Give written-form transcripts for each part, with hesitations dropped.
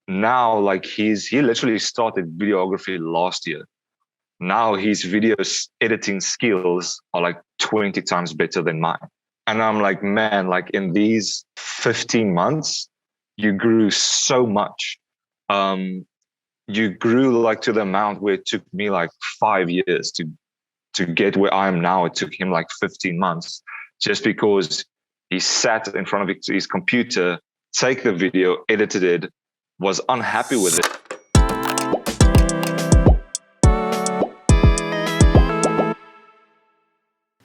now like he literally started videography last year. Now his editing skills are like 20 times better than mine. And I'm like, man, like in these 15 months, you grew so much. You grew like to the amount where it took me like 5 years to get where I am now. It took him like 15 months just because he sat in front of his computer, take the video, edited it, was unhappy with it.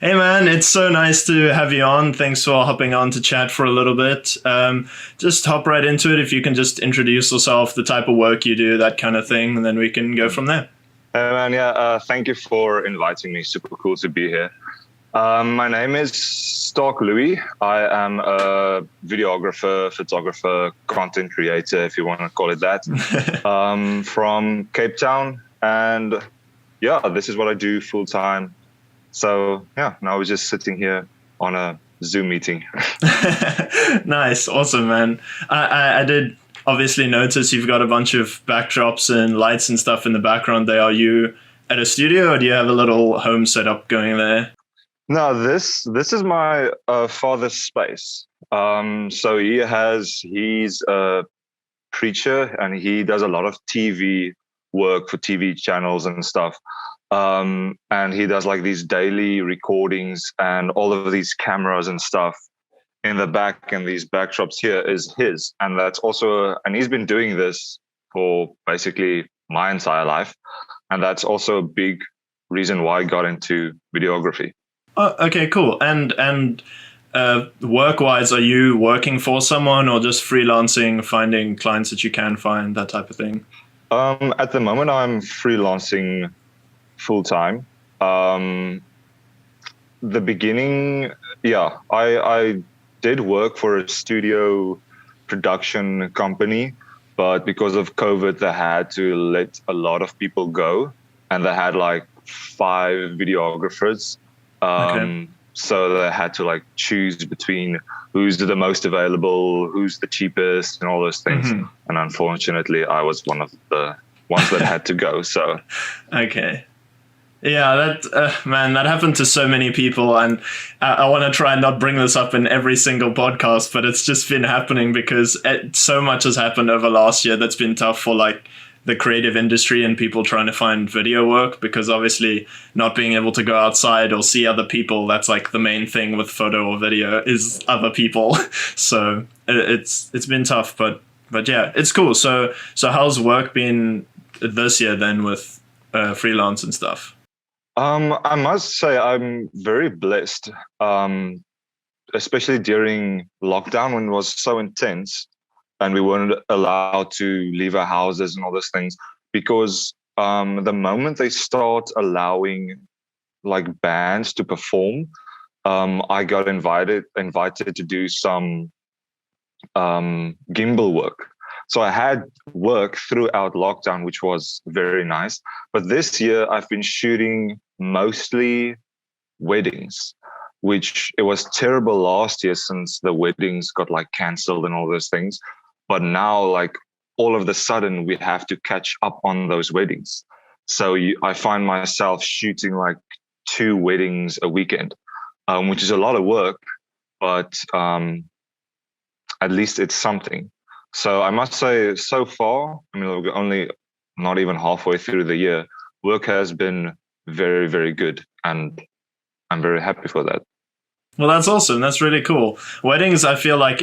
Hey man, it's so nice to have you on. Thanks for hopping on to chat for a little bit. Just hop right into it. If you can just introduce yourself, the type of work you do, that kind of thing, and then we can go from there. Man, thank you for inviting me. Super cool to be here. My name is Louis. I am a videographer, photographer, content creator, if you want to call it that, from Cape Town. And yeah, this is what I do full time. So yeah, now we're just sitting here on a Zoom meeting. Nice, awesome, man. I did obviously notice you've got a bunch of backdrops and lights and stuff in the background there. Are you at a studio or do you have a little home setup going there? No, this is my father's space. So he's a preacher and he does a lot of TV work for TV channels and stuff. And he does like these daily recordings, and all of these cameras and stuff in the back, and these backdrops here is his. And that's also, and he's been doing this for basically my entire life. And that's also a big reason why I got into videography. Oh, okay, cool. And work-wise, are you working for someone or just freelancing, finding clients that you can find, that type of thing? At the moment, I'm freelancing full time. The beginning, I did work for a studio production company, but because of COVID, they had to let a lot of people go, and they had like 5 videographers. Okay. So they had to like choose between who's the most available, who's the cheapest, and all those things. Mm-hmm. And unfortunately, I was one of the ones that had to go. So, okay. Yeah, that happened to so many people, and I want to try and not bring this up in every single podcast, but it's just been happening because so much has happened over last year that's been tough for like the creative industry and people trying to find video work, because obviously not being able to go outside or see other people, that's like the main thing with photo or video is other people. So it's been tough, but yeah, it's cool. So how's work been this year then with freelance and stuff? I must say I'm very blessed, especially during lockdown when it was so intense and we weren't allowed to leave our houses and all those things, because the moment they start allowing like bands to perform, I got invited to do some gimbal work. So I had work throughout lockdown, which was very nice. But this year I've been shooting mostly weddings, which it was terrible last year since the weddings got like canceled and all those things. But now like all of the sudden we have to catch up on those weddings. So I find myself shooting like 2 weddings a weekend, which is a lot of work, but at least it's something. So I must say, so far, I mean, we're only not even halfway through the year, work has been very, very good. And I'm very happy for that. Well, that's awesome. That's really cool. Weddings, I feel like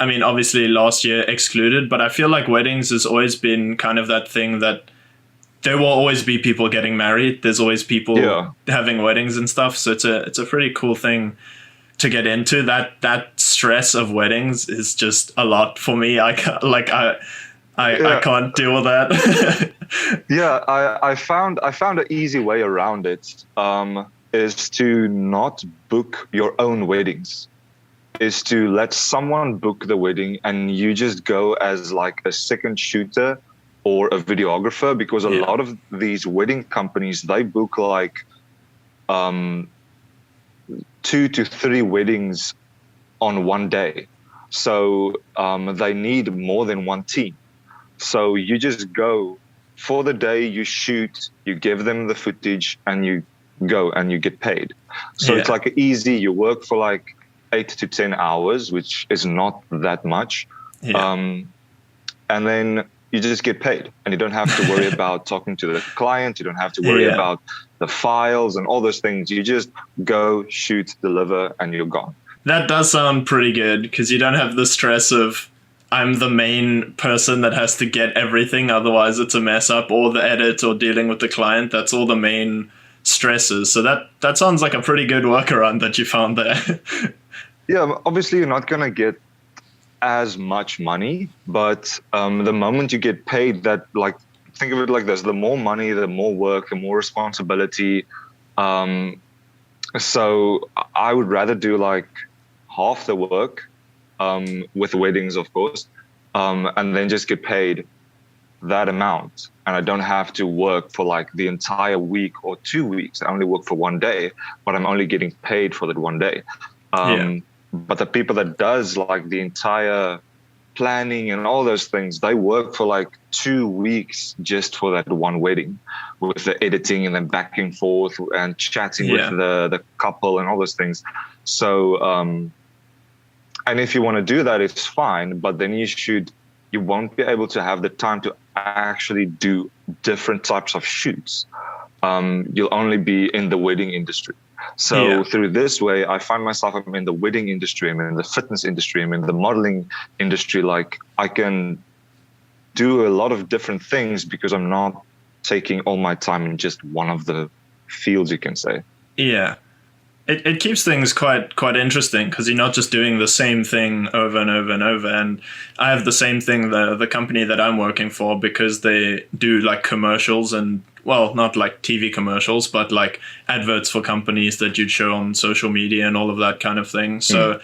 I mean, obviously last year excluded, but I feel like weddings has always been kind of that thing that there will always be people getting married. There's always people having weddings and stuff. So it's a pretty cool thing to get into. That stress of weddings is just a lot for me. I can't deal with that. Yeah, I found an easy way around it. Is to not book your own weddings. Is to let someone book the wedding and you just go as like a second shooter or a videographer, because a lot of these wedding companies, they book like 2 to 3 weddings on one day. So they need more than one team. So you just go for the day, you shoot, you give them the footage, and you go and you get paid. So it's like easy. You work for like 8 to 10 hours, which is not that much. And then you just get paid, and you don't have to worry about talking to the client. You don't have to worry about the files and all those things. You just go, shoot, deliver, and you're gone. That does sound pretty good, because you don't have the stress of, I'm the main person that has to get everything, otherwise it's a mess up, or the edit, or dealing with the client. That's all the main stresses. So that sounds like a pretty good workaround that you found there. Yeah, obviously you're not going to get as much money, but the moment you get paid, that, like, think of it like this: the more money, the more work, the more responsibility. So I would rather do like half the work, with weddings, of course, and then just get paid that amount. And I don't have to work for like the entire week or 2 weeks. I only work for one day, but I'm only getting paid for that one day. But the people that does like the entire planning and all those things, they work for like 2 weeks just for that one wedding, with the editing and then back and forth and chatting with the couple and all those things. So, and if you want to do that, it's fine, but then you won't be able to have the time to actually do different types of shoots. You'll only be in the wedding industry. So through this way, I find myself, I'm in the wedding industry, I'm in the fitness industry, I'm in the modeling industry. Like, I can do a lot of different things because I'm not taking all my time in just one of the fields, you can say. Yeah. It keeps things quite interesting, because you're not just doing the same thing over and over and over. And I have the same thing, the company that I'm working for, because they do like commercials, and, well, not like TV commercials, but like adverts for companies that you'd show on social media and all of that kind of thing. So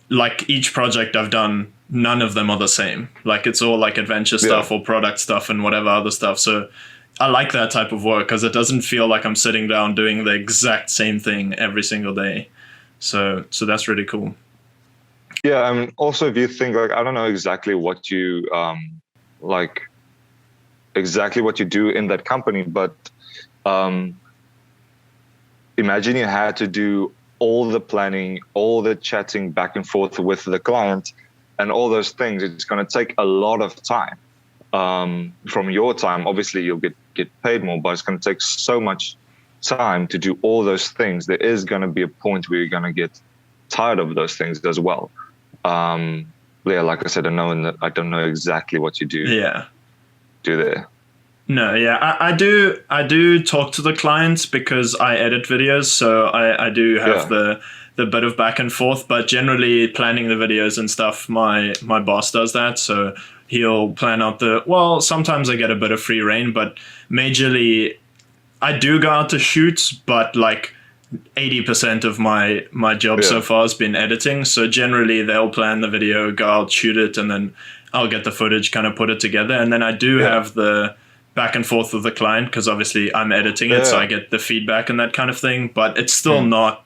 like each project I've done, none of them are the same. Like, it's all like adventure stuff or product stuff and whatever other stuff. So I like that type of work, because it doesn't feel like I'm sitting down doing the exact same thing every single day. So that's really cool. Yeah, also, if you think, like, I don't know exactly what you exactly what you do in that company, but imagine you had to do all the planning, all the chatting back and forth with the client, and all those things. It's going to take a lot of time from your time. Obviously, you'll get paid more, but it's going to take so much time to do all those things. There is going to be a point where you're going to get tired of those things as well. Yeah, like I said, I don't know exactly what you do. Do there. No, yeah, I do talk to the clients, because I edit videos, so I do have the bit of back and forth. But generally, planning the videos and stuff, my boss does that. So he'll plan out sometimes I get a bit of free reign, but majorly I do go out to shoots, but like 80% of my job so far has been editing. So generally they'll plan the video, go out, shoot it, and then I'll get the footage, kind of put it together. And then I do have the back and forth with the client, because obviously I'm editing it, so I get the feedback and that kind of thing. But it's still not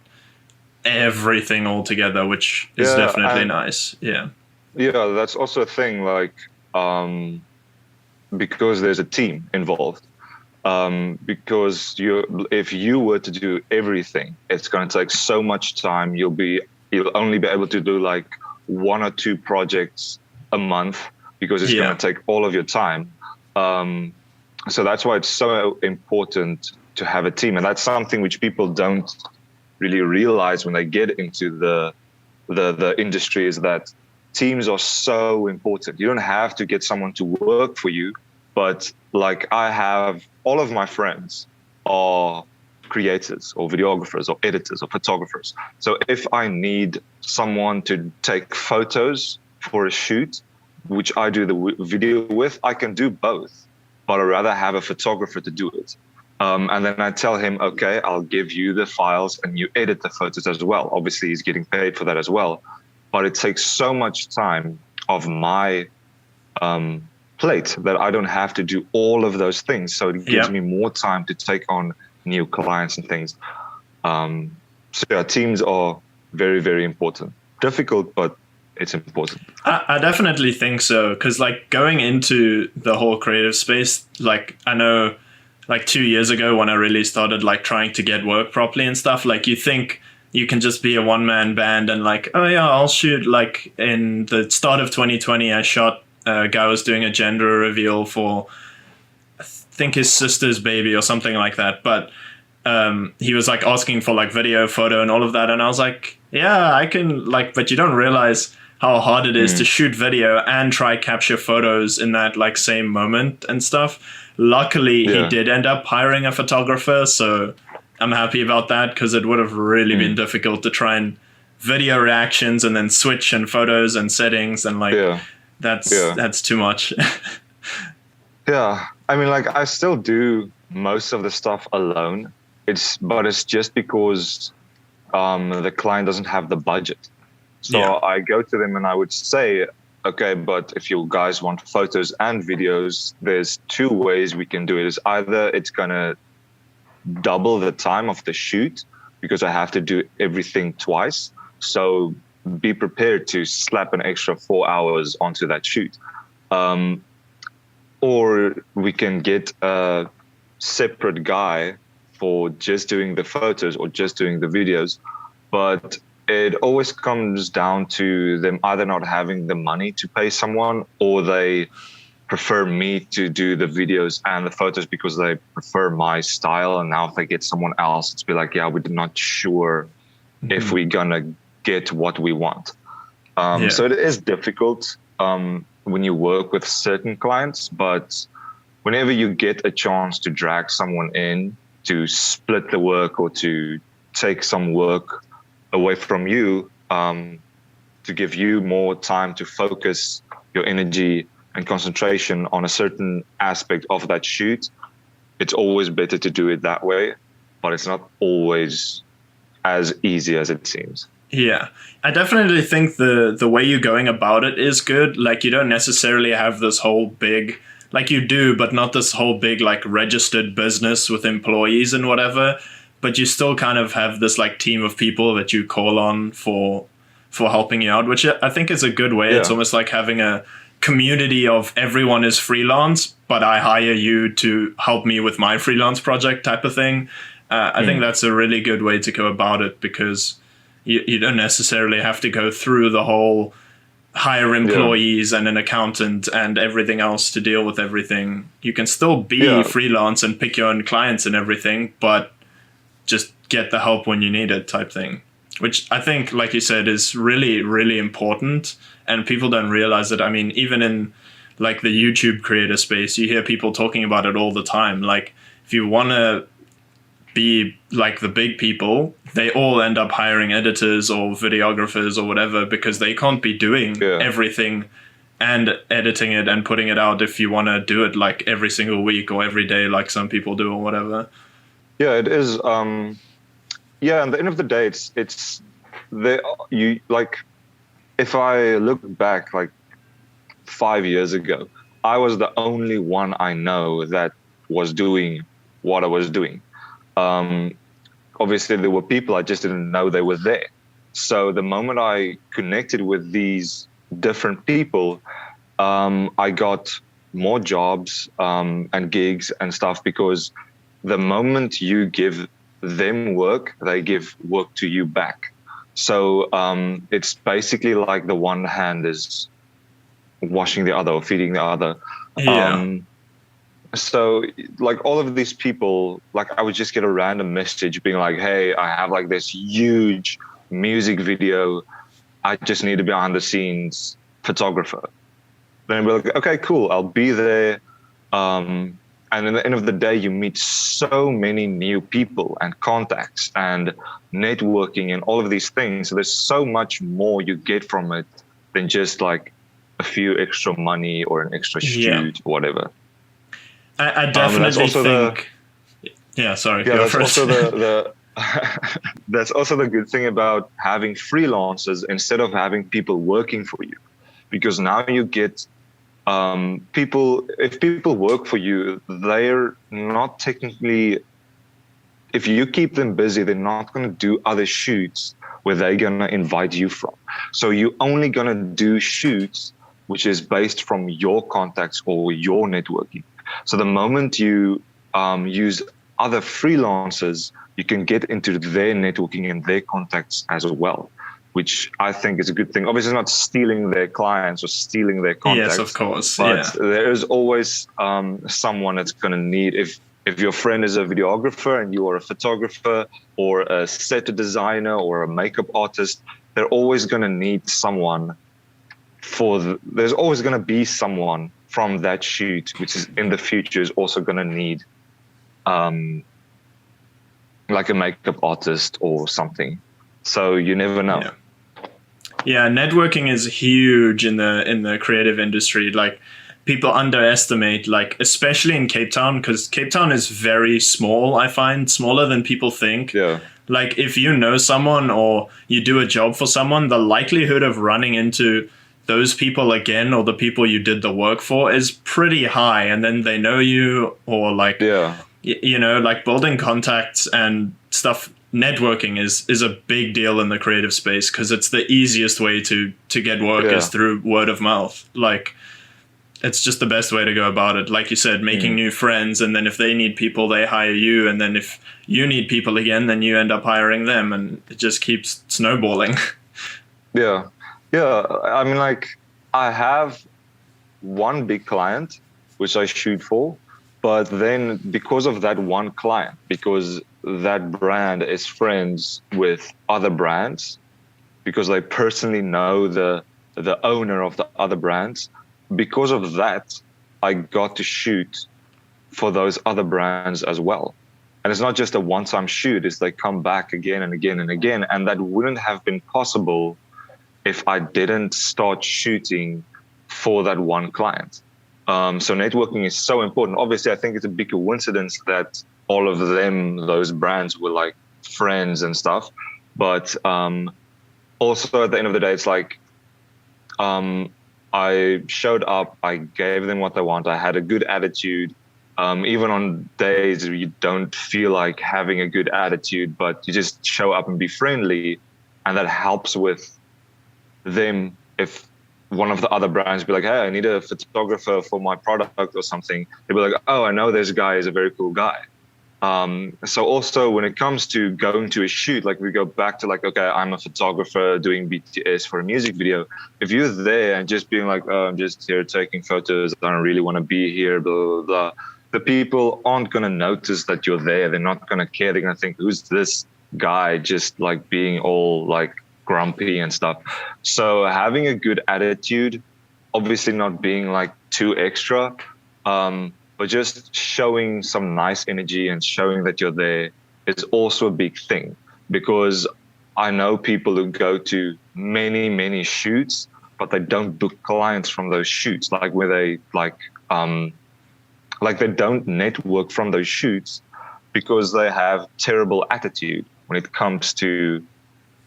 everything all together, which is definitely nice. Yeah, that's also a thing, like, because there's a team involved. Because if you were to do everything, it's going to take so much time. You'll only be able to do like 1 or 2 projects a month, because it's going to take all of your time. So that's why it's so important to have a team, and that's something which people don't really realize when they get into the industry, is that teams are so important. You don't have to get someone to work for you, but like, I have all of my friends are creators or videographers or editors or photographers. So if I need someone to take photos for a shoot, which I do the video with, I can do both, but I'd rather have a photographer to do it. And then I tell him, okay, I'll give you the files and you edit the photos as well. Obviously, he's getting paid for that as well. But it takes so much time of my plate that I don't have to do all of those things. So it gives me more time to take on new clients and things. So teams are very, very important. Difficult, but it's important. I definitely think so, because like going into the whole creative space, like I know like 2 years ago when I really started like trying to get work properly and stuff, like you think you can just be a one-man band and like, oh yeah, I'll shoot. Like in the start of 2020, I shot a guy was doing a gender reveal for I think his sister's baby or something like that, but he was like asking for like video, photo, and all of that, and I was like, yeah, I can like, but you don't realize how hard it is to shoot video and try capture photos in that like same moment and stuff. Luckily, he did end up hiring a photographer, so I'm happy about that, because it would have really been difficult to try and video reactions and then switch and photos and settings and like that's too much. Yeah, I mean, like I still do most of the stuff alone. But it's just because the client doesn't have the budget. So I go to them and I would say, okay, but if you guys want photos and videos, there's two ways we can do it. Is either it's gonna double the time of the shoot because I have to do everything twice. So be prepared to slap an extra 4 hours onto that shoot. Or we can get a separate guy for just doing the photos or just doing the videos. But it always comes down to them either not having the money to pay someone, or they prefer me to do the videos and the photos because they prefer my style. And now if they get someone else, it's be like, yeah, we're not sure if we're gonna get what we want. So it is difficult when you work with certain clients, but whenever you get a chance to drag someone in to split the work or to take some work away from you, to give you more time to focus your energy and concentration on a certain aspect of that shoot, it's always better to do it that way, but it's not always as easy as it seems. Yeah, I definitely think the way you're going about it is good. Like you don't necessarily have this whole big, like you do, but not this whole big like registered business with employees and whatever. But you still kind of have this like team of people that you call on for helping you out, which I think is a good way. Yeah. It's almost like having a community of everyone is freelance, but I hire you to help me with my freelance project type of thing. I think that's a really good way to go about it, because you don't necessarily have to go through the whole hire employees and an accountant and everything else to deal with everything. You can still be freelance and pick your own clients and everything, but just get the help when you need it type thing, which I think, like you said, is really, really important. And people don't realize it. I mean, even in like the YouTube creator space, you hear people talking about it all the time. Like if you want to be like the big people, they all end up hiring editors or videographers or whatever, because they can't be doing everything and editing it and putting it out if you want to do it like every single week or every day like some people do or whatever. Yeah, it is. And at the end of the day, it's you like, if I look back like 5 years ago, I was the only one I know that was doing what I was doing. Obviously there were people I just didn't know they were there. So the moment I connected with these different people, I got more jobs and gigs and stuff, because the moment you give them work, they give work to you back. So it's basically like the one hand is washing the other or feeding the other. So like all of these people, like I would just get a random message being like, hey, I have like this huge music video. I just need a behind the scenes photographer. Then we're like, okay, cool. I'll be there. And at the end of the day, you meet so many new people and contacts and networking and all of these things. So there's so much more you get from it than just like a few extra money or an extra shoot or whatever. I definitely think. Sorry. Yeah, that's also the that's also the good thing about having freelancers instead of having people working for you, because now you get people. If people work for you, they're not technically. If you keep them busy, they're not going to do other shoots where they're going to invite you from. So you're only going to do shoots which is based from your contacts or your networking. So the moment you use other freelancers, you can get into their networking and their contacts as well, which I think is a good thing. Obviously, not stealing their clients or stealing their contacts. Yes, of course. But there is always someone that's going to need, if your friend is a videographer and you are a photographer or a set designer or a makeup artist, they're always going to need someone there's always going to be someone from that shoot, which is in the future is also going to need like a makeup artist or something. So you never know. Yeah, networking is huge in the creative industry. Like, people underestimate, like, especially in Cape Town, because Cape Town is very small, I find, smaller than people think. Yeah. Like, if you know someone or you do a job for someone, the likelihood of running into those people again or the people you did the work for is pretty high. And then they know you, or like, you know, like building contacts and stuff. Networking is a big deal in the creative space because it's the easiest way to get work is through word of mouth. Like, it's just the best way to go about it. Like you said, making new friends, and then if they need people, they hire you, and then if you need people again, then you end up hiring them, and it just keeps snowballing. Yeah. I mean, like, I have one big client which I shoot for, but then because of that one client, because that brand is friends with other brands, because they personally know the owner of the other brands, because of that, I got to shoot for those other brands as well. And it's not just a one-time shoot, it's they come back again and again and again. And that wouldn't have been possible if I didn't start shooting for that one client. So networking is so important. Obviously, I think it's a big coincidence that all of them, those brands, were like friends and stuff. But also at the end of the day, it's like I showed up, I gave them what they want, I had a good attitude. Even on days where you don't feel like having a good attitude, but you just show up and be friendly, and that helps with them. If one of the other brands be like, hey, I need a photographer for my product or something, they'll be like, oh, I know this guy is a very cool guy. So also when it comes to going to a shoot, like we go back to like, okay, I'm a photographer doing BTS for a music video. If you're there and just being like, oh, I'm just here taking photos, I don't really want to be here, blah, blah, blah, the people aren't going to notice that you're there. They're not going to care. They're going to think, who's this guy just like being all like grumpy and stuff. So having a good attitude, obviously not being like too extra, but just showing some nice energy and showing that you're there is also a big thing, because I know people who go to many, many shoots, but they don't book clients from those shoots, like where they like they don't network from those shoots because they have terrible attitude when it comes to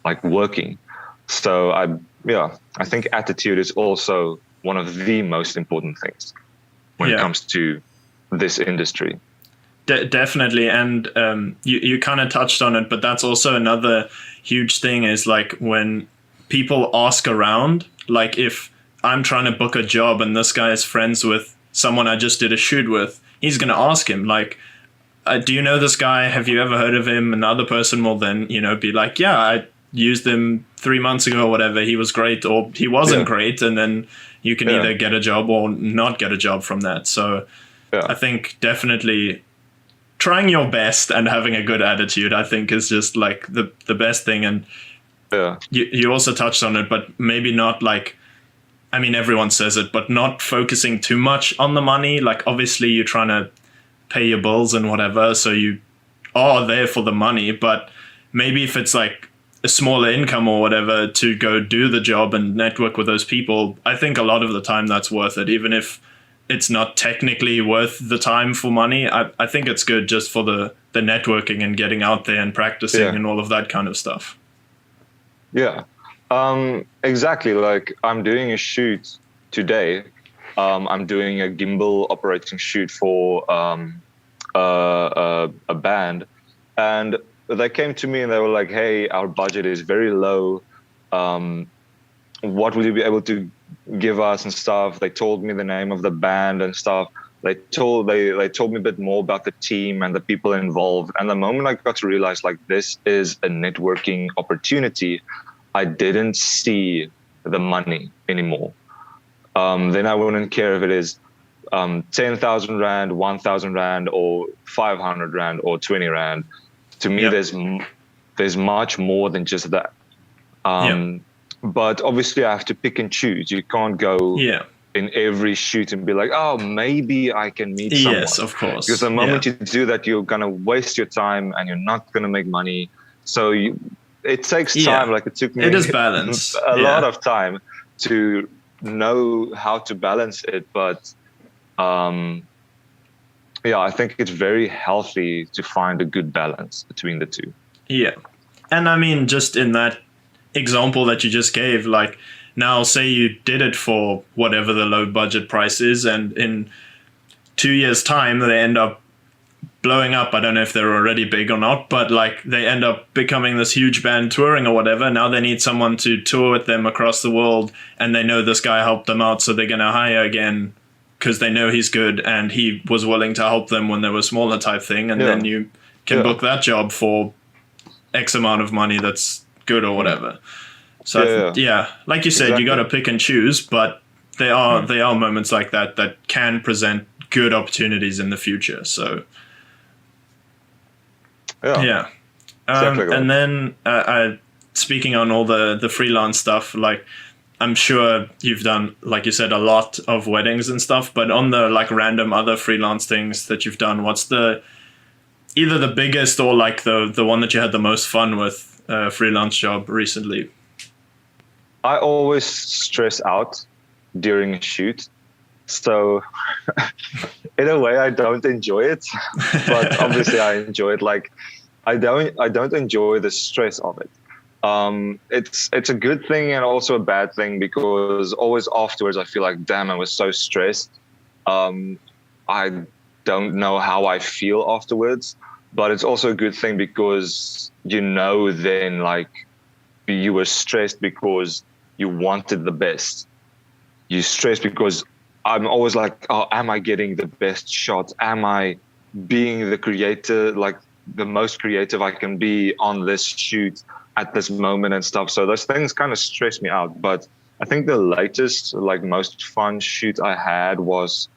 like working. So I think attitude is also one of the most important things when it comes to this industry. Definitely. And you kind of touched on it, but that's also another huge thing is like when people ask around, like if I'm trying to book a job and this guy is friends with someone I just did a shoot with, he's going to ask him like, do you know this guy? Have you ever heard of him? And the other person will then, be like, yeah, I used him 3 months ago or whatever. He was great or he wasn't great. And then you can either get a job or not get a job from that. So I think definitely trying your best and having a good attitude, I think, is just like the best thing. And you also touched on it, but maybe not like, I mean, everyone says it, but not focusing too much on the money. Like, obviously, you're trying to pay your bills and whatever, so you are there for the money. But maybe if it's like a smaller income or whatever to go do the job and network with those people, I think a lot of the time that's worth it, even if it's not technically worth the time for money. I think it's good just for the networking and getting out there and practicing and all of that kind of stuff. Yeah. Exactly. Like I'm doing a shoot today. I'm doing a gimbal operating shoot for a band, and they came to me and they were like, "Hey, our budget is very low. what will you be able to give us and stuff. They told me the name of the band and stuff. They told me a bit more about the team and the people involved. And the moment I got to realize like this is a networking opportunity, I didn't see the money anymore. Then I wouldn't care if it is 10,000 Rand, 1,000 Rand, or 500 Rand, or 20 Rand. To me, there's much more than just that. But obviously, I have to pick and choose. You can't go in every shoot and be like, oh, maybe I can meet someone. Yes, of course. Because the moment you do that, you're going to waste your time and you're not going to make money. So it takes time. Like it took me it is balance. a lot of time to know how to balance it. But I think it's very healthy to find a good balance between the two. Yeah. And I mean, just in that example that you just gave, like now say you did it for whatever the low budget price is, and in 2 years time they end up blowing up. I don't know if they're already big or not, but like they end up becoming this huge band touring or whatever. Now they need someone to tour with them across the world, and they know this guy helped them out, so they're going to hire again because they know he's good and he was willing to help them when they were smaller type thing. And then you can book that job for X amount of money that's good or whatever. So like you said, you got to pick and choose, but there are moments like that can present good opportunities in the future. So and then speaking on all the freelance stuff, like I'm sure you've done, like you said, a lot of weddings and stuff, but on the like random other freelance things that you've done, what's either the biggest or like the one that you had the most fun with freelance job recently? I always stress out during a shoot, so in a way I don't enjoy it, but obviously I enjoy it. Like I don't enjoy the stress of it. It's a good thing and also a bad thing, because always afterwards I feel like, damn, I was so stressed. I don't know how I feel afterwards, but it's also a good thing because then like you were stressed because you wanted the best. You stressed because I'm always like, oh, am I getting the best shot? Am I being the creator, like the most creative I can be on this shoot at this moment and stuff? So those things kind of stress me out. But I think the latest, like most fun shoot I had was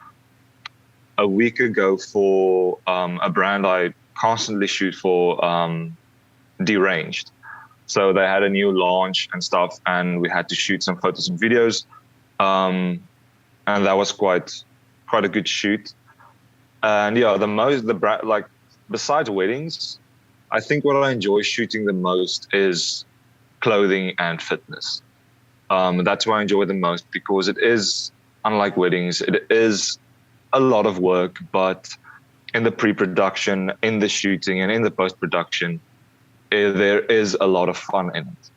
a week ago for a brand I constantly shoot for, Deranged. So they had a new launch and stuff, and we had to shoot some photos and videos, and that was quite a good shoot. And like besides weddings, I think what I enjoy shooting the most is clothing and fitness. That's what I enjoy the most, because it is, unlike weddings, it is a lot of work, but in the pre-production, in the shooting, and in the post-production, there is a lot of fun in it.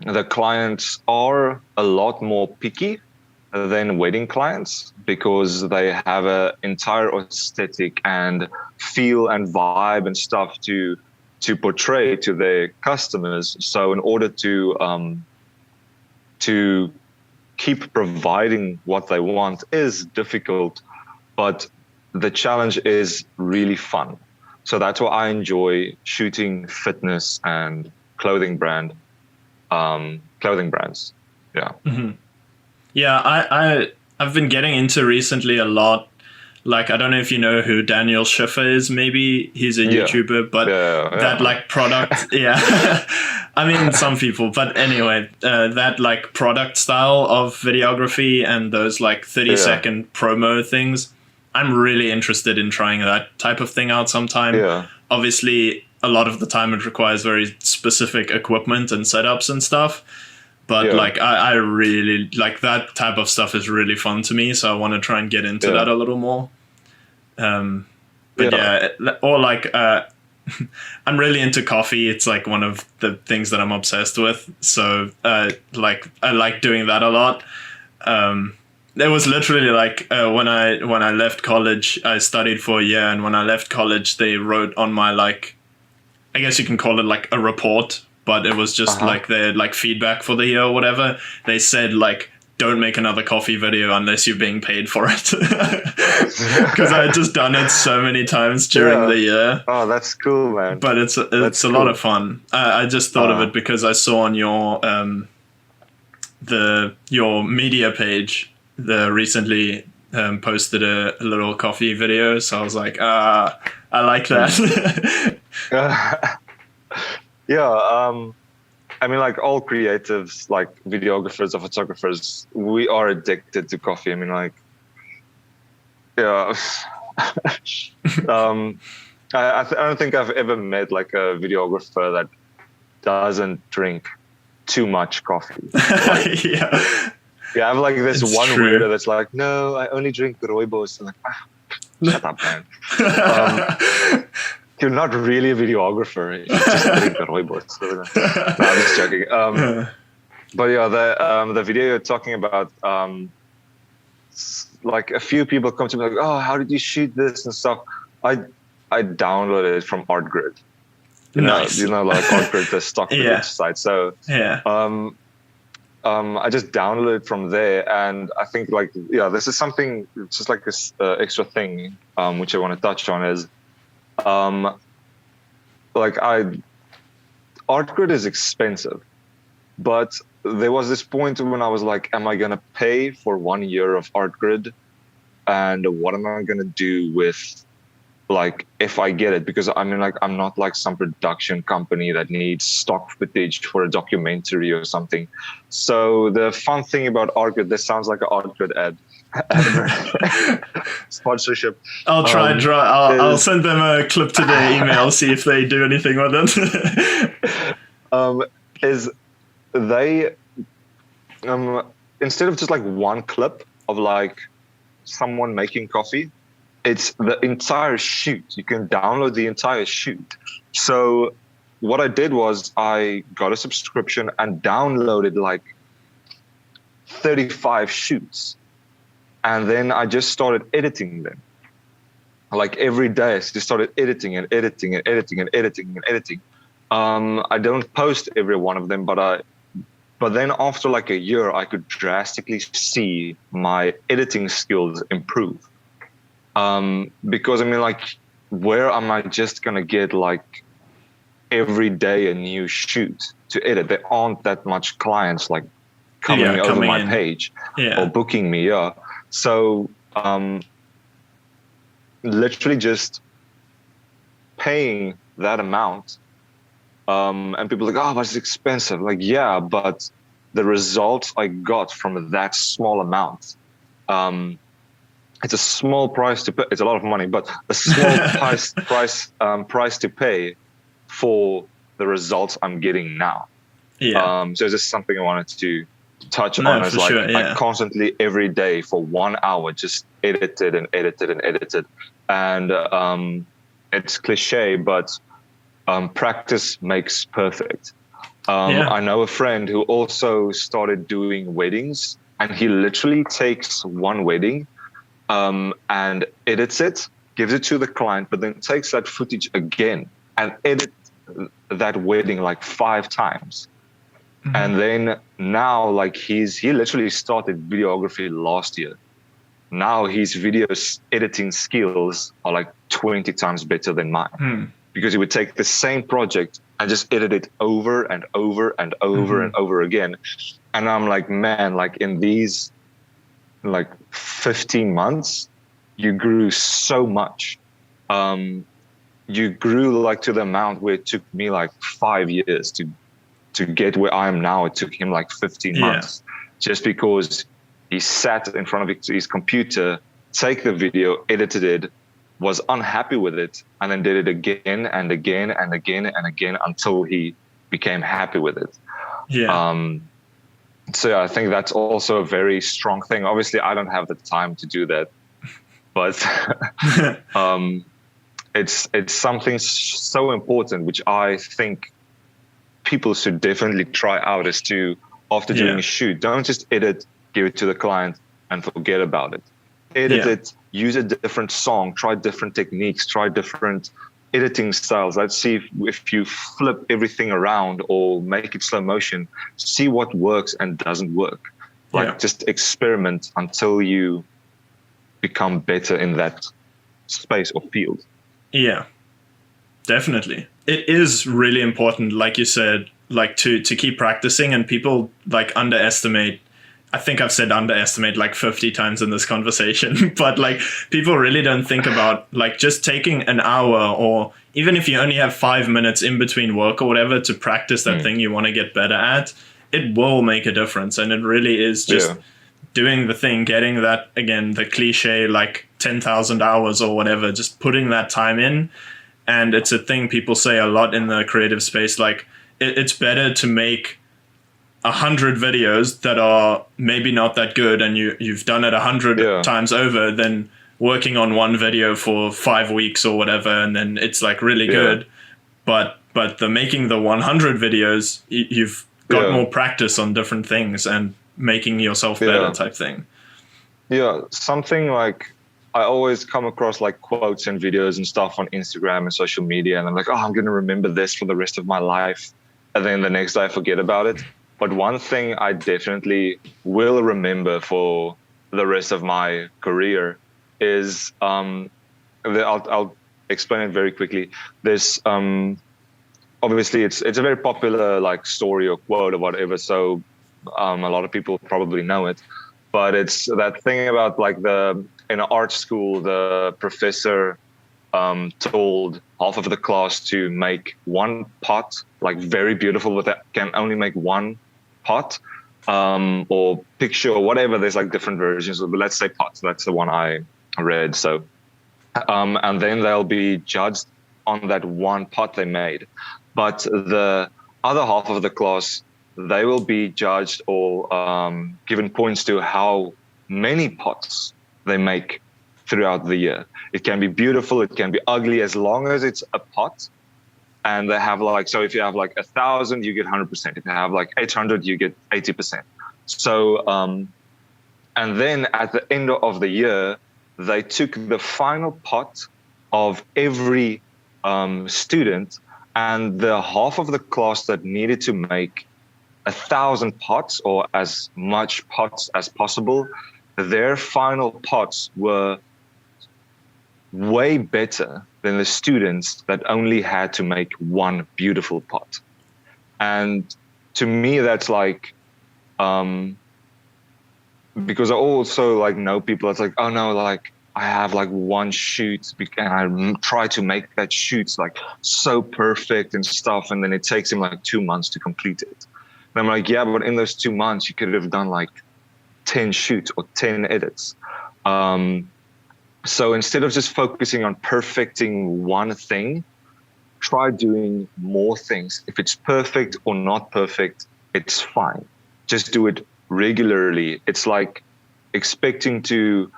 The clients are a lot more picky than wedding clients, because they have an entire aesthetic and feel and vibe and stuff to portray to their customers. So in order to keep providing what they want is difficult, but the challenge is really fun. So that's why I enjoy shooting fitness and clothing brands. Yeah. Mm-hmm. Yeah, I've been getting into recently a lot. Like, I don't know if you know who Daniel Schiffer is. Maybe he's a YouTuber, but that like product, I mean, some people, but anyway, that like product style of videography and those like 30-second promo things, I'm really interested in trying that type of thing out sometime. Yeah. Obviously, a lot of the time it requires very specific equipment and setups and stuff. But like I really like that type of stuff is really fun to me. So I want to try and get into that a little more. Or like I'm really into coffee. It's like one of the things that I'm obsessed with. So like I like doing that a lot. It was literally like when I left college, I studied for a year, and when I left college, they wrote on my, like, I guess you can call it like a report but it was just like their like feedback for the year or whatever. They said like, don't make another coffee video unless you're being paid for it. Because I had just done it so many times during the year. Oh, that's cool, man. But it's a lot of fun. I just thought of it because I saw on your your media page recently posted a little coffee video. So I was like, I like that. Yeah. I mean, like all creatives, like videographers or photographers, we are addicted to coffee. I mean, like, yeah. I don't think I've ever met like a videographer that doesn't drink too much coffee. Like, yeah, I have like this one weirdo that's like, no, I only drink rooibos. I'm like, shut up, man. You're not really a videographer. You just drink rooibos. No, I'm just joking. But yeah, the video you're talking about, like a few people come to me like, oh, how did you shoot this and stuff? I downloaded it from ArtGrid. Nice. You know, like ArtGrid, the stock footage site. So I just downloaded it from there, and I think like this is something just like this extra thing which I want to touch on is like ArtGrid is expensive, but there was this point when I was like, am I gonna pay for 1 year of ArtGrid, and what am I gonna do with like if I get it? Because I mean, like, I'm not like some production company that needs stock footage for a documentary or something. So the fun thing about ArtGrid, this sounds like an ArtGrid ad. Sponsorship. I'll try and draw. I'll send them a clip to their email, see if they do anything with it. Is they instead of just like one clip of like someone making coffee, it's the entire shoot. You can download the entire shoot. So what I did was I got a subscription and downloaded like 35 shoots. And then I just started editing them. Like every day, I just started editing and editing and editing and editing and editing. I don't post every one of them, but then after like a year, I could drastically see my editing skills improve. Because I mean, like, where am I just gonna get like every day a new shoot to edit? There aren't that much clients like coming over my page or booking me. Yeah. So literally just paying that amount, and people are like, oh, but it's expensive. Like, yeah, but the results I got from that small amount, it's a small price to pay. It's a lot of money, but a small price to pay for the results I'm getting now. Yeah. So it's just something I wanted to touch on. Is like, I constantly every day for 1 hour just edited and edited and edited, and it's cliche, but practice makes perfect. I know a friend who also started doing weddings, and he literally takes one wedding and edits it, gives it to the client, but then takes that footage again and edit that wedding like 5 times. Mm-hmm. And then now, like, he literally started videography last year. Now his video editing skills are like 20 times better than mine, because he would take the same project and just edit it over and over and over and over again. And I'm like, man, like in these like 15 months, you grew so much. You grew like to the amount where it took me like 5 years to get where I am now. It took him like 15 months, just because he sat in front of his computer, take the video, edited it, was unhappy with it, and then did it again and again and again and again until he became happy with it. So yeah, I think that's also a very strong thing. Obviously, I don't have the time to do that, but it's something so important, which I think people should definitely try out, is to, after doing a shoot, don't just edit, give it to the client and forget about it. Edit it, use a different song, try different techniques, try different editing styles. Let's see if you flip everything around or make it slow motion, see what works and doesn't work. Like just experiment until you become better in that space or field. Yeah, definitely. It is really important, like you said, like to keep practicing, and people like underestimate. I think I've said underestimate like 50 times in this conversation, but like people really don't think about like just taking an hour, or even if you only have 5 minutes in between work or whatever to practice that thing you want to get better at, it will make a difference. And it really is just doing the thing, getting that, again, the cliche like 10,000 hours or whatever, just putting that time in. And it's a thing people say a lot in the creative space, like it's better to make 100 videos that are maybe not that good and you've done it 100 times over than working on one video for 5 weeks or whatever and then it's like really good. But the making the 100 videos, you've got more practice on different things and making yourself better type thing. Something like I always come across like quotes and videos and stuff on Instagram and social media, and I'm like, oh, I'm going to remember this for the rest of my life, and then the next day I forget about it. But one thing I definitely will remember for the rest of my career is, I'll explain it very quickly. There's obviously it's a very popular like story or quote or whatever, so a lot of people probably know it. But it's that thing about like in an art school, the professor told half of the class to make one pot, like very beautiful, but that can only make one pot or picture or whatever. There's like different versions, but let's say pot. That's the one I read. So, and then they'll be judged on that one pot they made. But the other half of the class, they will be judged or given points to how many pots they make throughout the year. It can be beautiful, it can be ugly, as long as it's a pot. And they have like, so if you have like 1,000, you get 100%. If you have like 800, you get 80%. So, and then at the end of the year, they took the final pot of every student, and the half of the class that needed to make 1,000 pots or as much pots as possible, their final pots were way better than the students that only had to make one beautiful pot. And to me, that's like, because I also like know people that's like, oh no, like I have like one shoot and I try to make that shoot like so perfect and stuff. And then it takes him like 2 months to complete it. And I'm like, yeah, but in those 2 months, you could have done like 10 shoots or 10 edits. So instead of just focusing on perfecting one thing, try doing more things. If it's perfect or not perfect, it's fine. Just do it regularly. It's like expecting to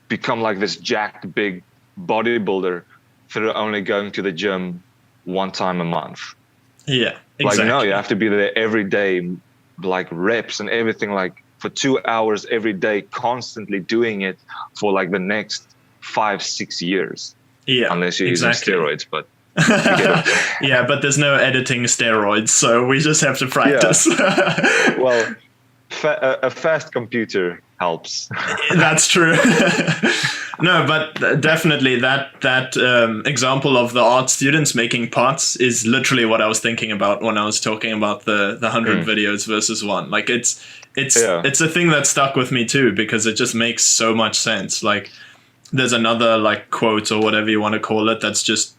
become like this jacked big bodybuilder through only going to the gym one time a month. Yeah, exactly. Like, no, you have to be there every day, like reps and everything, like for 2 hours every day, constantly doing it for like the next 5-6 years. Yeah, unless you're using steroids, but yeah, but there's no editing steroids, so we just have to practice. Yeah. Well, a fast computer helps. That's true. No, but definitely that example of the art students making pots is literally what I was thinking about when I was talking about the 100 videos versus one. Like it's a thing that stuck with me too, because it just makes so much sense. Like there's another like quote or whatever you want to call it that's just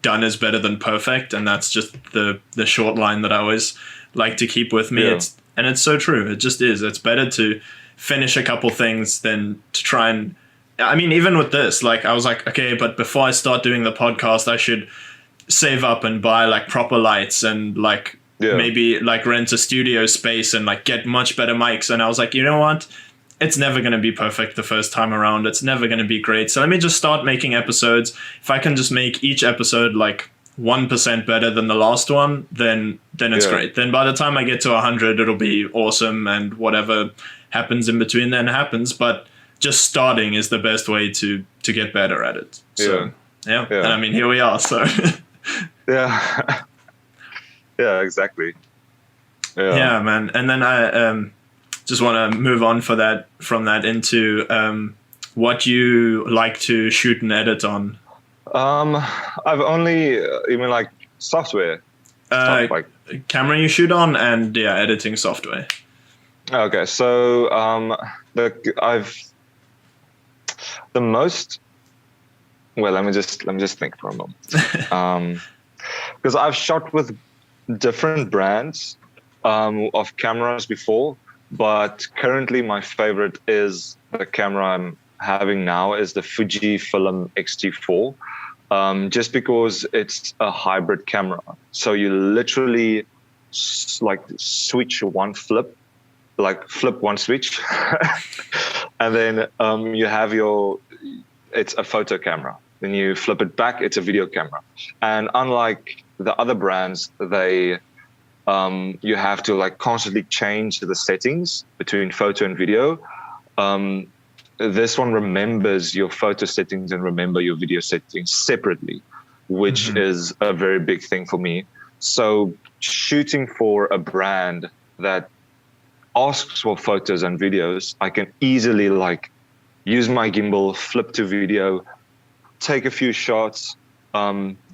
done is better than perfect, and that's just the short line that I always like to keep with me. It's so true. It just is. It's better to finish a couple things than to try and, I mean, even with this, like I was like, okay, but before I start doing the podcast, I should save up and buy like proper lights and like maybe like rent a studio space and like get much better mics. And I was like, you know what? It's never going to be perfect the first time around. It's never going to be great. So let me just start making episodes. If I can just make each episode like 1% better than the last one, then it's great. Then by the time I get to 100, it'll be awesome, and whatever happens in between then happens. But just starting is the best way to get better at it. So Yeah. Yeah. And I mean, here we are. So Yeah. Yeah, exactly. yeah, man. And then I just want to move on from that into what you like to shoot and edit on. I've only, you mean like software stuff, Uh, like. Camera you shoot on, and yeah, editing software. Okay, so I've the most. Well, let me just think for a moment. Because I've shot with different brands of cameras before, but currently my favorite is the camera I'm having now is the Fujifilm X-T4. Just because it's a hybrid camera, so you literally like switch one flip, like flip one switch, and then you have it's a photo camera. Then you flip it back, it's a video camera. And unlike the other brands, you have to like constantly change the settings between photo and video. This one remembers your photo settings and remember your video settings separately, which is a very big thing for me. So shooting for a brand that asks for photos and videos, I can easily like use my gimbal, flip to video, take a few shots,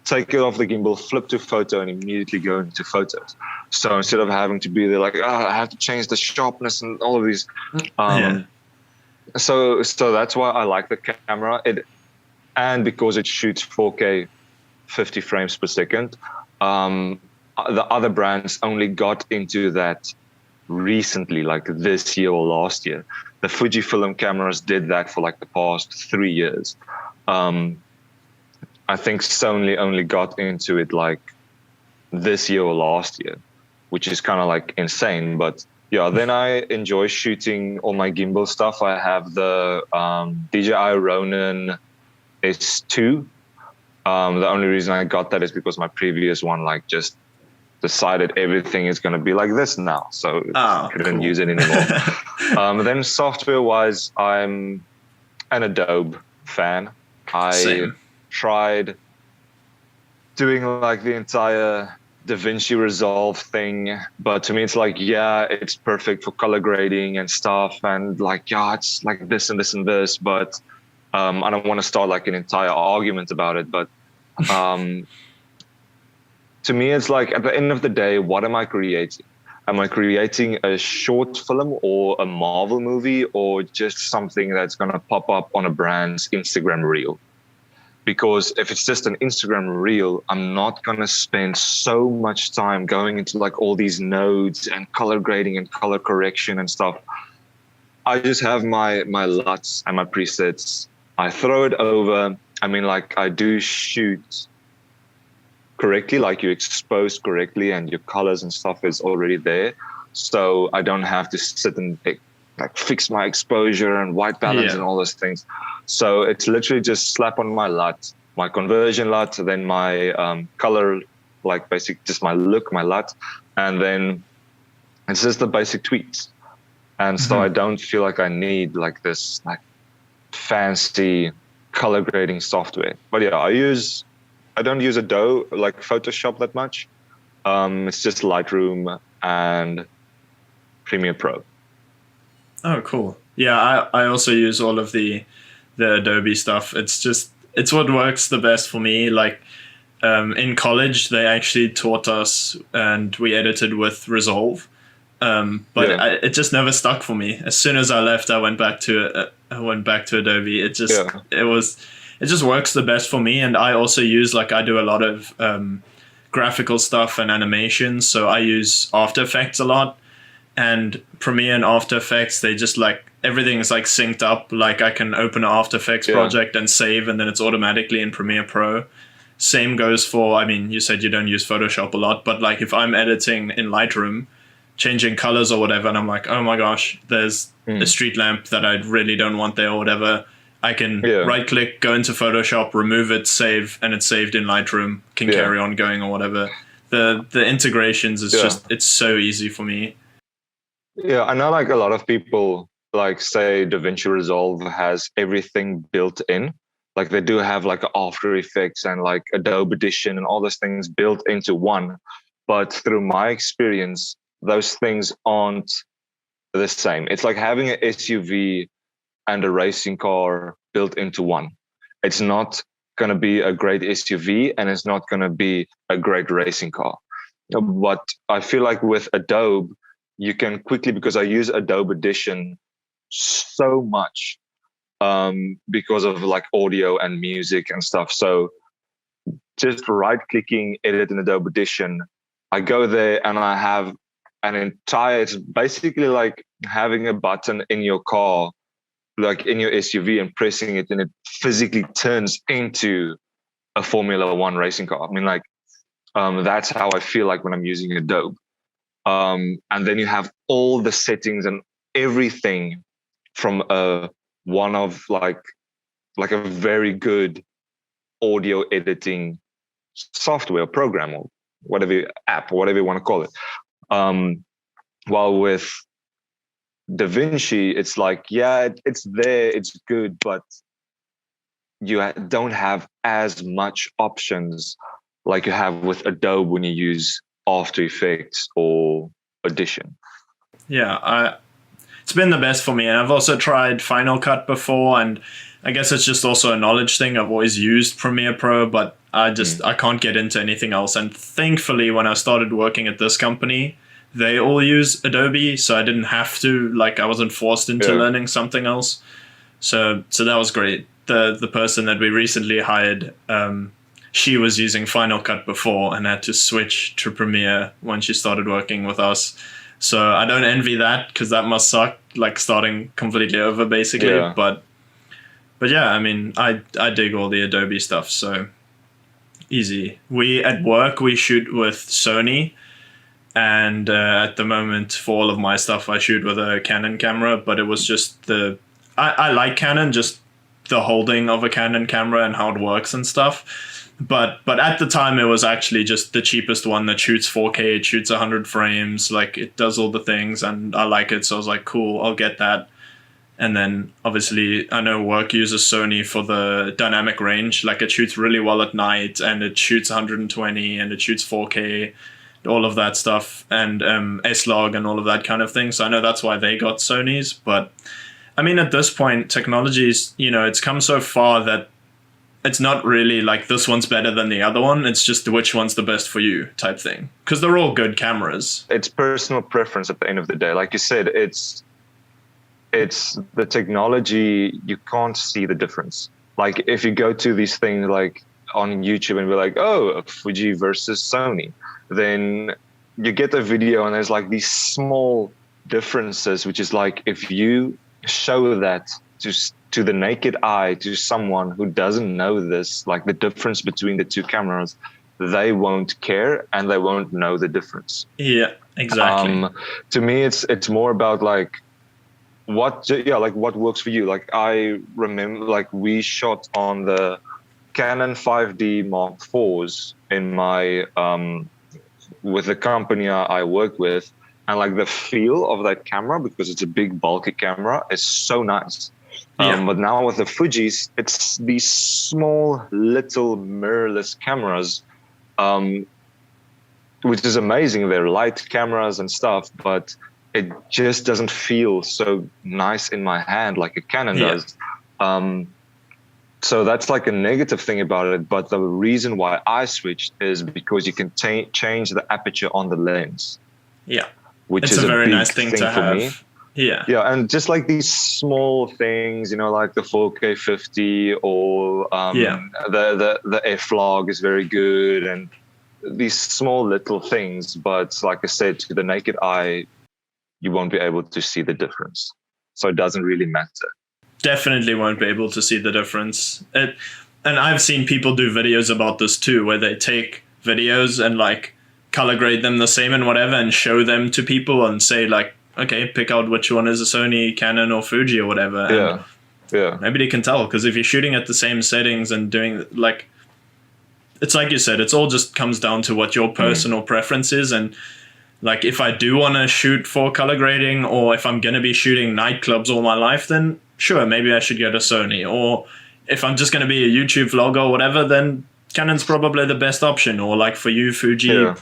take it off the gimbal, flip to photo, and immediately go into photos. So instead of having to be there like, I have to change the sharpness and all of these. So that's why I like the camera. And because it shoots 4K 50 frames per second. The other brands only got into that recently, like this year or last year. The Fujifilm cameras did that for like the past 3 years. I think Sony only got into it like this year or last year, which is kind of like insane. But yeah, then I enjoy shooting all my gimbal stuff. I have the DJI Ronin S2. The only reason I got that is because my previous one like just decided everything is going to be like this now, so couldn't use it anymore. Then software-wise, I'm an Adobe fan. I tried doing like the entire DaVinci Resolve thing, but to me it's like, yeah, it's perfect for color grading and stuff, and like, yeah, it's like this and this and this, but I don't want to start like an entire argument about it. But to me, it's like at the end of the day, what am I creating? Am I creating a short film or a Marvel movie, or just something that's going to pop up on a brand's Instagram reel? Because if it's just an Instagram reel, I'm not going to spend so much time going into like all these nodes and color grading and color correction and stuff. I just have my LUTs and my presets. I throw it over. I mean, like I do shoot correctly, like you expose correctly and your colors and stuff is already there. So I don't have to sit and like fix my exposure and white balance and all those things. So it's literally just slap on my LUT, my conversion LUT, then my color, like basic, just my look, my LUT, and then it's just the basic tweaks. And so I don't feel like I need like this like fancy color grading software. But yeah, I don't use Adobe like Photoshop that much. It's just Lightroom and Premiere Pro. Oh, cool. Yeah, I also use all of the Adobe stuff. It's what works the best for me. Like in college, they actually taught us and we edited with Resolve. It just never stuck for me. As soon as I left, I went back to Adobe. It just works the best for me. And I also use I do a lot of graphical stuff and animations. So I use After Effects a lot, and Premiere and After Effects, they just like everything is like synced up. Like I can open an After Effects project and save, and then it's automatically in Premiere Pro. Same goes for, I mean, you said you don't use Photoshop a lot, but like if I'm editing in Lightroom, changing colors or whatever, and I'm like, oh my gosh, there's a street lamp that I really don't want there or whatever, I can right click, go into Photoshop, remove it, save, and it's saved in Lightroom, can carry on going or whatever. The integrations is just, it's so easy for me. Yeah, I know like a lot of people like say DaVinci Resolve has everything built in, Like they do have like After Effects and like Adobe Edition and all those things built into one. But through my experience, those things aren't the same. It's like having an SUV and a racing car built into one. It's not going to be a great SUV and it's not going to be a great racing car. But I feel like with Adobe, you can quickly, because I use Adobe Edition so much, because of like audio and music and stuff. So just right clicking, edit in Adobe Edition, I go there and I have an entire, it's basically like having a button in your car, like in your SUV, and pressing it and it physically turns into a Formula One racing car. I mean, like, that's how I feel like when I'm using Adobe. And then you have all the settings and everything from one of like a very good audio editing software program or whatever app or whatever you want to call it. While with DaVinci, it's like, yeah, it's there, it's good, but you don't have as much options like you have with Adobe when you use After Effects or Audition. Yeah, it's been the best for me. And I've also tried Final Cut before, and I guess it's just also a knowledge thing. I've always used Premiere Pro, but I can't get into anything else. And thankfully, when I started working at this company, they all use Adobe, so I didn't have to, like, I wasn't forced into learning something else. So that was great. The person that we recently hired, she was using Final Cut before and had to switch to Premiere when she started working with us. So I don't envy that, because that must suck, like starting completely over basically. Yeah. But yeah, I mean, I dig all the Adobe stuff, so easy. At work, we shoot with Sony, and at the moment for all of my stuff, I shoot with a Canon camera, but it was just I like Canon, just the holding of a Canon camera and how it works and stuff. But at the time, it was actually just the cheapest one that shoots 4K, it shoots 100 frames, like it does all the things, and I like it. So I was like, cool, I'll get that. And then obviously I know work uses Sony for the dynamic range, like it shoots really well at night and it shoots 120 and it shoots 4K, all of that stuff, and S-Log and all of that kind of thing. So I know that's why they got Sony's. But I mean, at this point, technology's, it's come so far that it's not really like this one's better than the other one. It's just which one's the best for you type thing. Because they're all good cameras. It's personal preference at the end of the day. Like you said, it's the technology, you can't see the difference. Like if you go to these things like on YouTube and be like, oh, Fuji versus Sony, then you get the video and there's like these small differences, which is like if you show that to the naked eye, to someone who doesn't know this, like the difference between the two cameras, they won't care and they won't know the difference. Yeah, exactly. To me, it's more about like what works for you. Like I remember, like we shot on the Canon 5D Mark IVs in my with the company I work with, and like the feel of that camera, because it's a big bulky camera, is so nice. But now with the Fujis, it's these small little mirrorless cameras, which is amazing. They're light cameras and stuff, but it just doesn't feel so nice in my hand like a Canon does. So that's like a negative thing about it. But the reason why I switched is because you can change the aperture on the lens. Yeah, which it's is a very nice thing to have. Me. Yeah, and just like these small things, like the 4K 50 or the F-Log is very good, and these small little things. But like I said, to the naked eye, you won't be able to see the difference. So it doesn't really matter. Definitely won't be able to see the difference. And I've seen people do videos about this too, where they take videos and like color grade them the same and whatever, and show them to people and say like, okay, pick out which one is a Sony, Canon, or Fuji or whatever. And maybe they can tell, because if you're shooting at the same settings and doing like, it's like you said, it's all just comes down to what your personal preference is. And like, if I do want to shoot for color grading, or if I'm going to be shooting nightclubs all my life, then sure, maybe I should get a Sony. Or if I'm just going to be a YouTube vlogger or whatever, then Canon's probably the best option. Or like for you, Fuji,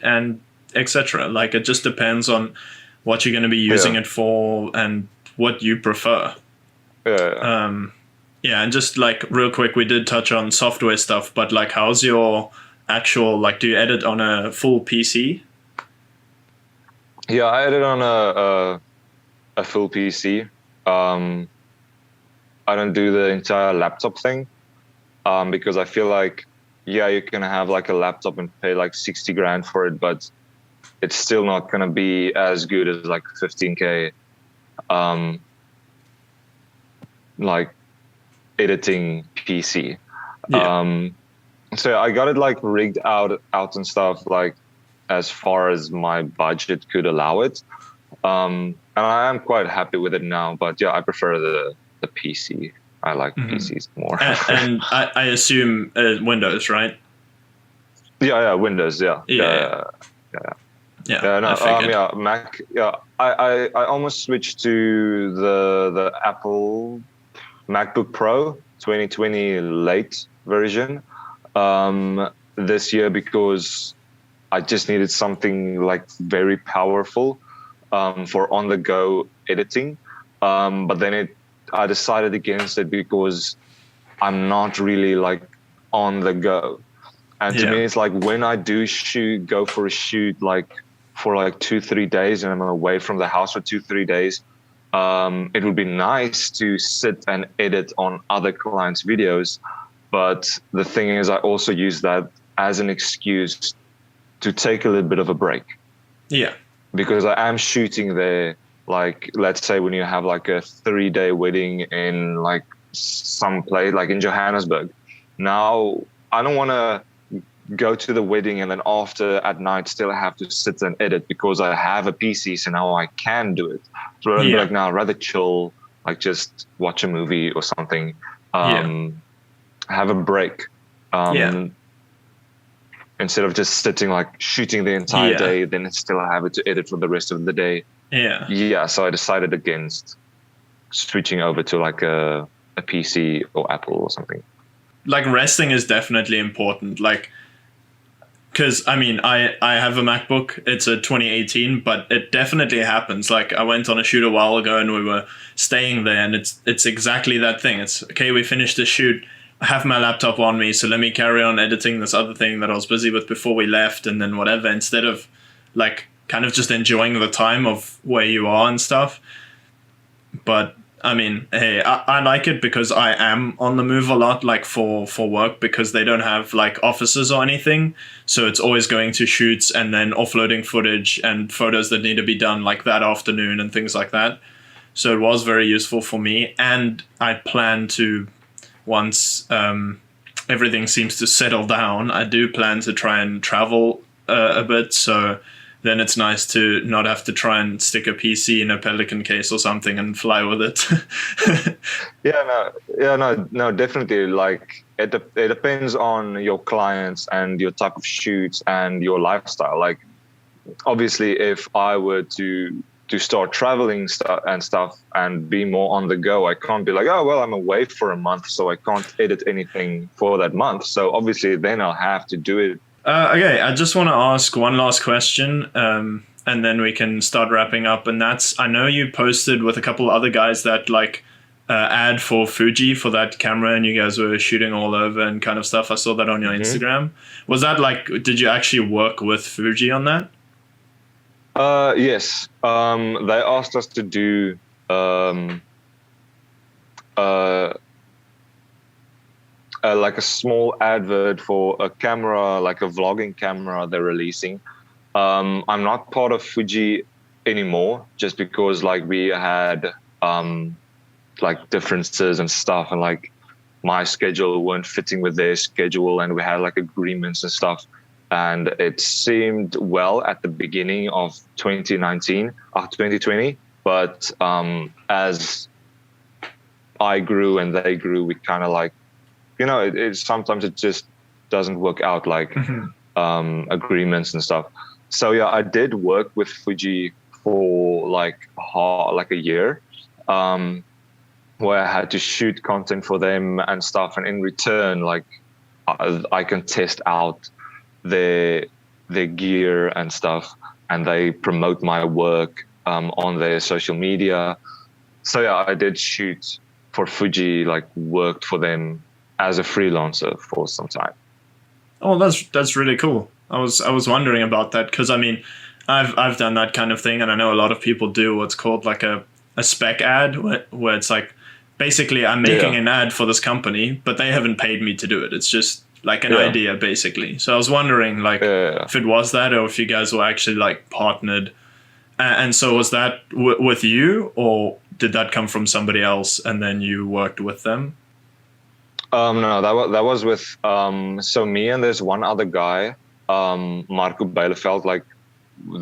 and etc. Like it just depends on what you're going to be using it for and what you prefer. Yeah, and just like real quick, we did touch on software stuff, but like, how's your actual, like, do you edit on a full PC? Yeah, I edit on a full PC. I don't do the entire laptop thing because I feel like, yeah, you can have like a laptop and pay like 60 grand for it, but it's still not going to be as good as like 15K like editing PC. So I got it like rigged out and stuff, like as far as my budget could allow it. And I am quite happy with it now, but yeah, I prefer the PC. I like PCs more. and I assume Windows, right? Yeah, Windows. Yeah. No, Mac. Yeah, I almost switched to the Apple MacBook Pro 2020 late version this year because I just needed something like very powerful for on-the-go editing. But then I decided against it because I'm not really like on the go. And to me, it's like when I do go for a shoot, like for like 2-3 days and I'm away from the house for 2-3 days, it would be nice to sit and edit on other clients' videos. But the thing is, I also use that as an excuse to take a little bit of a break. Yeah. Because I am shooting there, like, let's say when you have like a 3-day wedding in like some place, like in Johannesburg. Now, I don't want to go to the wedding and then after at night still have to sit and edit because I have a PC, so now I can do it. So I'd be like, now I'd rather chill, like just watch a movie or something, have a break. Instead of just sitting like shooting the entire day, then still have it to edit for the rest of the day. Yeah. So I decided against switching over to like a PC or Apple or something. Like resting is definitely important. Like, because I mean, I have a MacBook. It's a 2018, but it definitely happens. Like I went on a shoot a while ago and we were staying there, and it's exactly that thing. It's okay. We finished the shoot. I have my laptop on me, so let me carry on editing this other thing that I was busy with before we left, and then whatever. Instead of like kind of just enjoying the time of where you are and stuff. But I mean, hey, I like it because I am on the move a lot, like for work, because they don't have like offices or anything. So it's always going to shoots and then offloading footage and photos that need to be done like that afternoon and things like that. So it was very useful for me. And I plan to, once everything seems to settle down, I do plan to try and travel a bit. So then it's nice to not have to try and stick a PC in a Pelican case or something and fly with it. No, definitely. Like it depends on your clients and your type of shoots and your lifestyle. Like obviously, if I were to start traveling stuff and be more on the go, I can't be like, oh well, I'm away for a month, so I can't edit anything for that month. So obviously, then I'll have to do it. Okay, I just want to ask one last question, and then we can start wrapping up. And that's, I know you posted with a couple other guys that like ad for Fuji for that camera, and you guys were shooting all over and kind of stuff. I saw that on your Instagram. Was that like, did you actually work with Fuji on that? Yes. They asked us to do like a small advert for a camera, like a vlogging camera they're releasing. I'm not part of Fuji anymore, just because like we had like differences and stuff, and like my schedule weren't fitting with their schedule, and we had like agreements and stuff. And it seemed well at the beginning of 2020, but as I grew and they grew, we kind of like, you know, it sometimes it just doesn't work out, like agreements and stuff. So yeah, I did work with Fuji for like a year, when where I had to shoot content for them and stuff, and in return, like I can test out their gear and stuff, and they promote my work on their social media. So yeah, I did shoot for Fuji, like worked for them as a freelancer for some time. Oh, that's really cool. I was wondering about that because I mean, I've done that kind of thing, and I know a lot of people do what's called like a spec ad, where it's like basically I'm making an ad for this company, but they haven't paid me to do it. It's just like an idea, basically. So I was wondering, like, if it was that, or if you guys were actually like partnered. And so was that with you, or did that come from somebody else, and then you worked with them? No, that was with so me and there's one other guy, Marco Bielefeld. Like,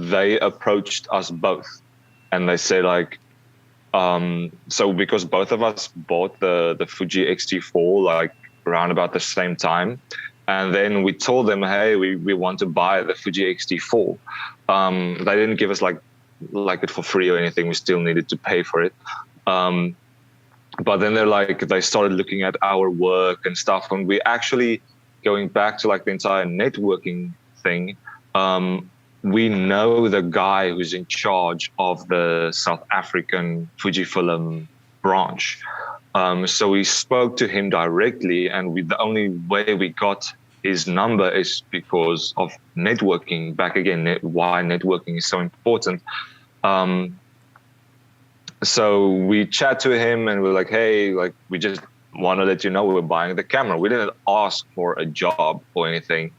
they approached us both, and they say like, so because both of us bought the Fuji X-T4 like around about the same time, and then we told them, hey, we want to buy the Fuji X-T4. They didn't give us like it for free or anything. We still needed to pay for it. But then they started looking at our work and stuff, and we actually, going back to like the entire networking thing, we know the guy who's in charge of the South African Fujifilm branch. So we spoke to him directly, and the only way we got his number is because of networking. Back again, why networking is so important. So we chat to him, and we're like, hey, like, we just want to let you know we're buying the camera. We didn't ask for a job or anything.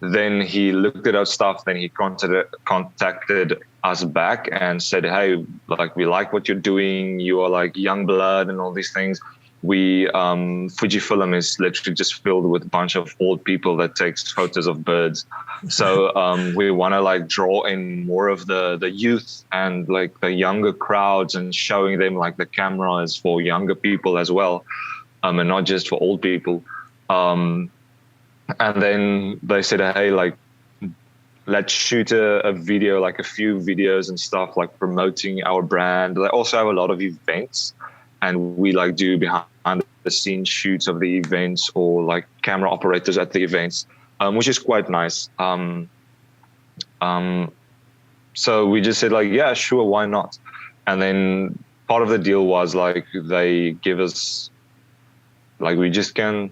Then he looked at our stuff. Then he contacted us back and said, hey, like, we like what you're doing. You are like young blood and all these things. Fujifilm is literally just filled with a bunch of old people that takes photos of birds. So we want to like draw in more of the youth and like the younger crowds, and showing them like the camera is for younger people as well, and not just for old people. And then they said, hey, like, let's shoot a video, like a few videos and stuff, like promoting our brand. They also have a lot of events, and we like do behind the scenes shoots of the events, or like camera operators at the events, which is quite nice. So we just said like, yeah, sure, why not? And then part of the deal was like, they give us, like, we just can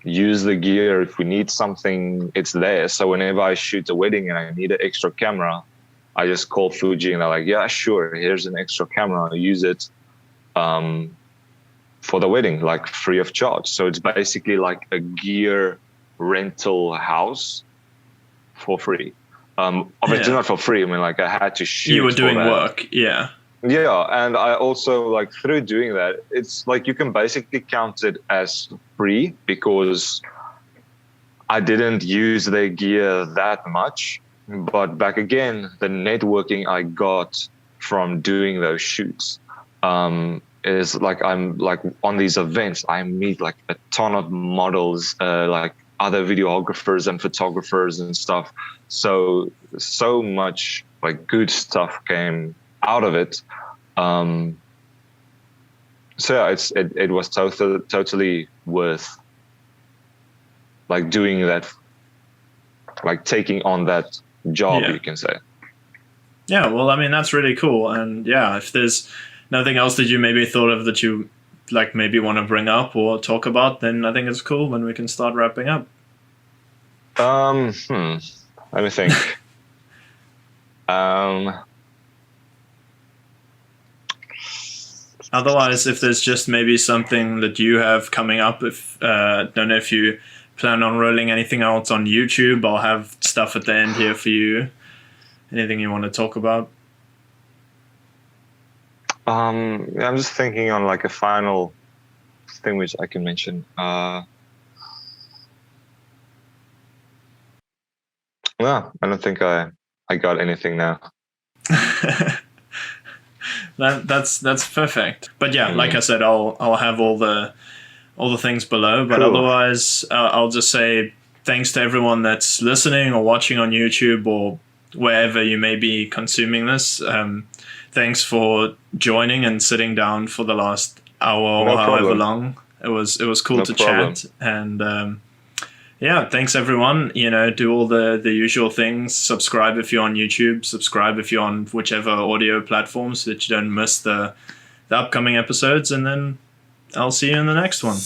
use the gear. If we need something, it's there. So whenever I shoot a wedding and I need an extra camera, I just call Fuji, and they're like, yeah, sure, here's an extra camera, I'll use it for the wedding, like free of charge. So it's basically like a gear rental house for free. Obviously not for free. I mean, like, I had to shoot. You were doing work, yeah. Yeah, and I also, like, through doing that, it's like you can basically count it as free, because I didn't use their gear that much. But back again, the networking I got from doing those shoots is like, I'm like on these events, I meet like a ton of models, like other videographers and photographers and stuff. So much like good stuff came out of it. So yeah, it was totally worth like doing that, like taking on that job, you can say. Yeah, well, I mean, that's really cool. And yeah, if there's nothing else that you maybe thought of that you like maybe want to bring up or talk about, then I think it's cool when we can start wrapping up. Let me think. Otherwise, if there's just maybe something that you have coming up, if don't know if you plan on rolling anything else on YouTube, I'll have stuff at the end here for you. Anything you want to talk about? I'm just thinking on like a final thing which I can mention. No, I don't think I got anything now. That's perfect. But yeah, like I said, I'll have all the things below. But cool. Otherwise, I'll just say thanks to everyone that's listening or watching on YouTube or wherever you may be consuming this. Thanks for joining and sitting down for the last hour No or however problem. long. It was cool No to problem. chat. And yeah, thanks everyone. Do all the usual things. Subscribe if you're on YouTube. Subscribe if you're on whichever audio platform so that you don't miss the upcoming episodes. And then I'll see you in the next one.